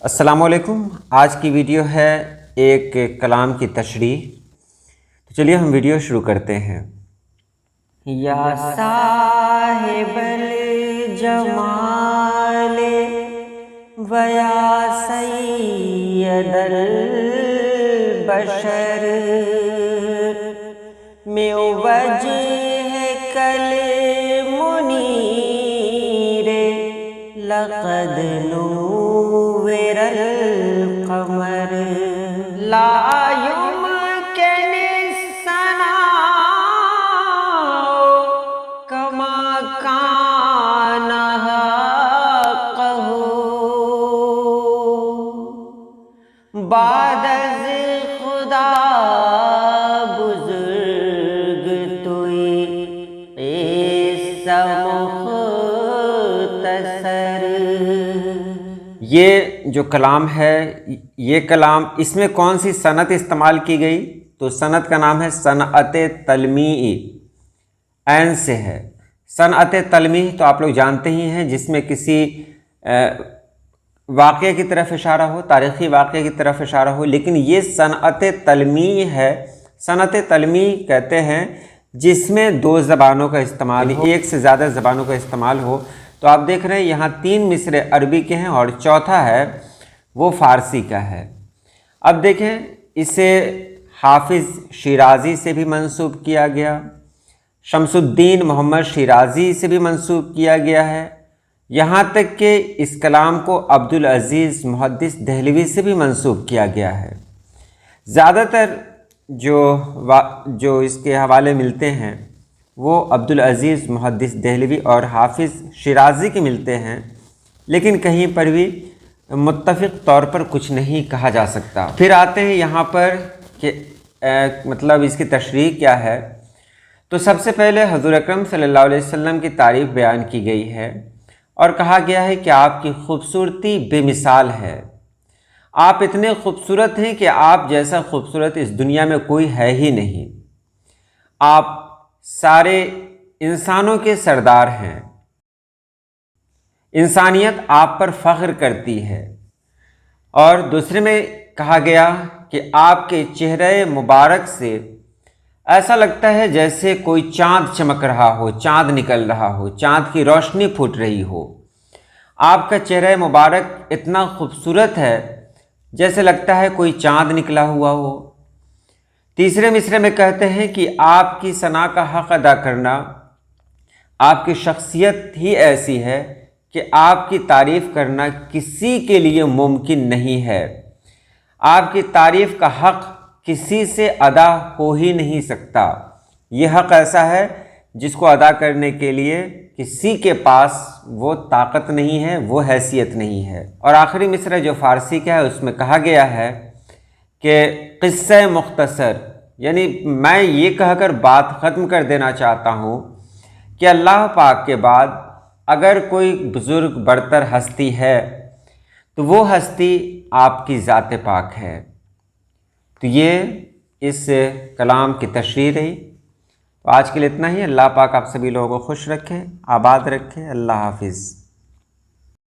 السلام علیکم۔ آج کی ویڈیو ہے ایک کلام کی تشریح۔ تو چلیے ہم ویڈیو شروع کرتے ہیں۔ یا صاحب الجمال و یا سید البشر من وجہ کل منیر لقد نور القمر لا يمكن الثناء كما كان حقه بعد از خدا بزرگ توئی قصہ مختصر۔ یہ جو کلام ہے، یہ کلام اس میں کون سی صنعت استعمال کی گئی؟ تو صنعت کا نام ہے صنعت تلمیعی، عین سے ہے۔ صنعت تلمیع تو آپ لوگ جانتے ہی ہیں، جس میں کسی واقعے کی طرف اشارہ ہو، تاریخی واقعے کی طرف اشارہ ہو، لیکن یہ صنعت تلمیع ہے۔ صنعت تلمیع کہتے ہیں جس میں دو زبانوں کا استعمال ہو، ایک سے زیادہ زبانوں کا استعمال ہو۔ تو آپ دیکھ رہے ہیں یہاں 3 مصرع عربی کے ہیں اور چوتھا ہے وہ فارسی کا ہے۔ اب دیکھیں، اسے حافظ شیرازی سے بھی منسوب کیا گیا، شمس الدین محمد شیرازی سے بھی منسوب کیا گیا ہے، یہاں تک کہ اس کلام کو عبدالعزیز محدث دہلوی سے بھی منسوب کیا گیا ہے۔ زیادہ تر جو اس کے حوالے ملتے ہیں وہ عبدالعزیز محدث دہلوی اور حافظ شیرازی کے ملتے ہیں، لیکن کہیں پر بھی متفق طور پر کچھ نہیں کہا جا سکتا۔ پھر آتے ہیں یہاں پر کہ مطلب اس کی تشریح کیا ہے۔ تو سب سے پہلے حضور اکرم صلی اللہ علیہ وسلم کی تعریف بیان کی گئی ہے اور کہا گیا ہے کہ آپ کی خوبصورتی بے مثال ہے، آپ اتنے خوبصورت ہیں کہ آپ جیسا خوبصورت اس دنیا میں کوئی ہے ہی نہیں، آپ سارے انسانوں کے سردار ہیں، انسانیت آپ پر فخر کرتی ہے۔ اور دوسرے میں کہا گیا کہ آپ کے چہرے مبارک سے ایسا لگتا ہے جیسے کوئی چاند چمک رہا ہو، چاند نکل رہا ہو، چاند کی روشنی پھوٹ رہی ہو۔ آپ کا چہرہ مبارک اتنا خوبصورت ہے جیسے لگتا ہے کوئی چاند نکلا ہوا ہو۔ تیسرے مصرعے میں کہتے ہیں کہ آپ کی ثنا کا حق ادا کرنا، آپ کی شخصیت ہی ایسی ہے کہ آپ کی تعریف کرنا کسی کے لیے ممکن نہیں ہے، آپ کی تعریف کا حق کسی سے ادا ہو ہی نہیں سکتا۔ یہ حق ایسا ہے جس کو ادا کرنے کے لیے کسی کے پاس وہ طاقت نہیں ہے، وہ حیثیت نہیں ہے۔ اور آخری مصرعہ جو فارسی کا ہے اس میں کہا گیا ہے کہ قصہ مختصر، یعنی میں یہ کہہ کر بات ختم کر دینا چاہتا ہوں کہ اللہ پاک کے بعد اگر کوئی بزرگ برتر ہستی ہے تو وہ ہستی آپ کی ذات پاک ہے۔ تو یہ اس کلام کی تشریح رہی۔ تو آج کے لیے اتنا ہی۔ اللہ پاک آپ سبھی لوگوں کو خوش رکھے، آباد رکھے۔ اللہ حافظ۔